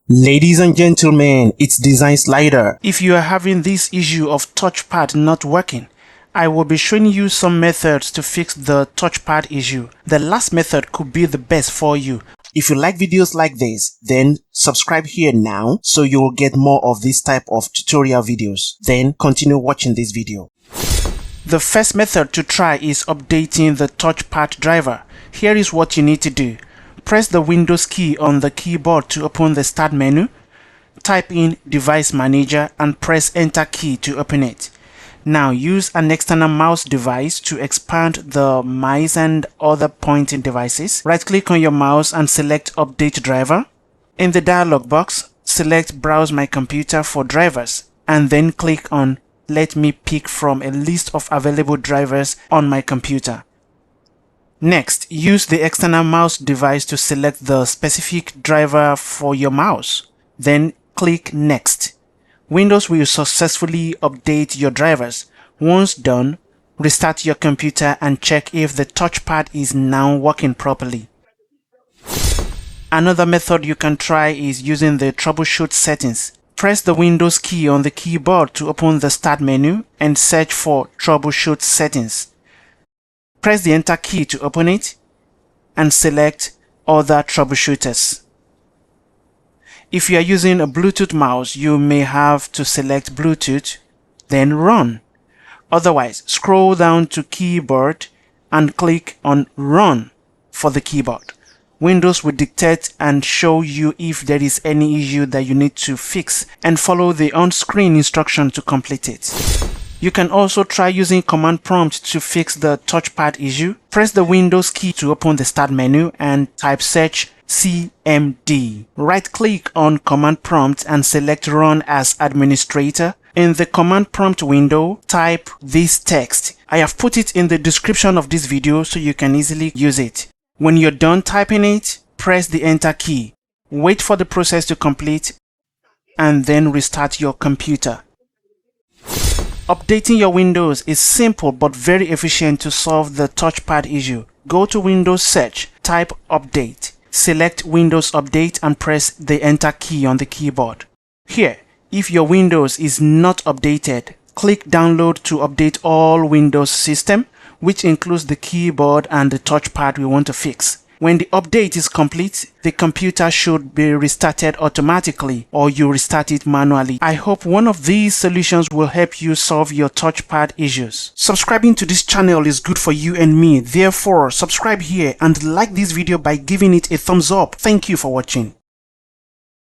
Ladies and gentlemen, it's Design Slider. If you are having this issue of touchpad not working, I will be showing you some methods to fix the touchpad issue. The last method could be the best for you. If you like videos like this, then subscribe here now so you will get more of this type of tutorial videos. Then continue watching this video. The first method to try is updating the touchpad driver. Here is what you need to do. Press the Windows key on the keyboard to open the Start menu. Type in Device Manager and press Enter key to open it. Now use an external mouse device to expand the mice and other pointing devices. Right-click on your mouse and select Update Driver. In the dialog box, select Browse My Computer for drivers and then click on Let me pick from a list of available drivers on my computer. Next, use the external mouse device to select the specific driver for your mouse. Then click Next. Windows will successfully update your drivers. Once done, restart your computer and check if the touchpad is now working properly. Another method you can try is using the Troubleshoot Settings. Press the Windows key on the keyboard to open the Start menu and search for Troubleshoot Settings. Press the Enter key to open it and select Other Troubleshooters. If you are using a Bluetooth mouse, you may have to select Bluetooth, then Run. Otherwise, scroll down to Keyboard and click on Run for the keyboard. Windows will dictate and show you if there is any issue that you need to fix, and follow the on-screen instruction to complete it. You can also try using command prompt to fix the touchpad issue. Press the Windows key to open the Start menu and type search CMD. Right-click on command prompt and select Run as administrator. In the command prompt window, type this text. I have put it in the description of this video so you can easily use it. When you're done typing it, press the Enter key. Wait for the process to complete and then restart your computer. Updating your Windows is simple but very efficient to solve the touchpad issue. Go to Windows Search, type Update, select Windows Update and press the Enter key on the keyboard. Here, if your Windows is not updated, click Download to update all Windows system, which includes the keyboard and the touchpad we want to fix. When the update is complete, the computer should be restarted automatically or you restart it manually. I hope one of these solutions will help you solve your touchpad issues. Subscribing to this channel is good for you and me. Therefore, subscribe here and like this video by giving it a thumbs up. Thank you for watching.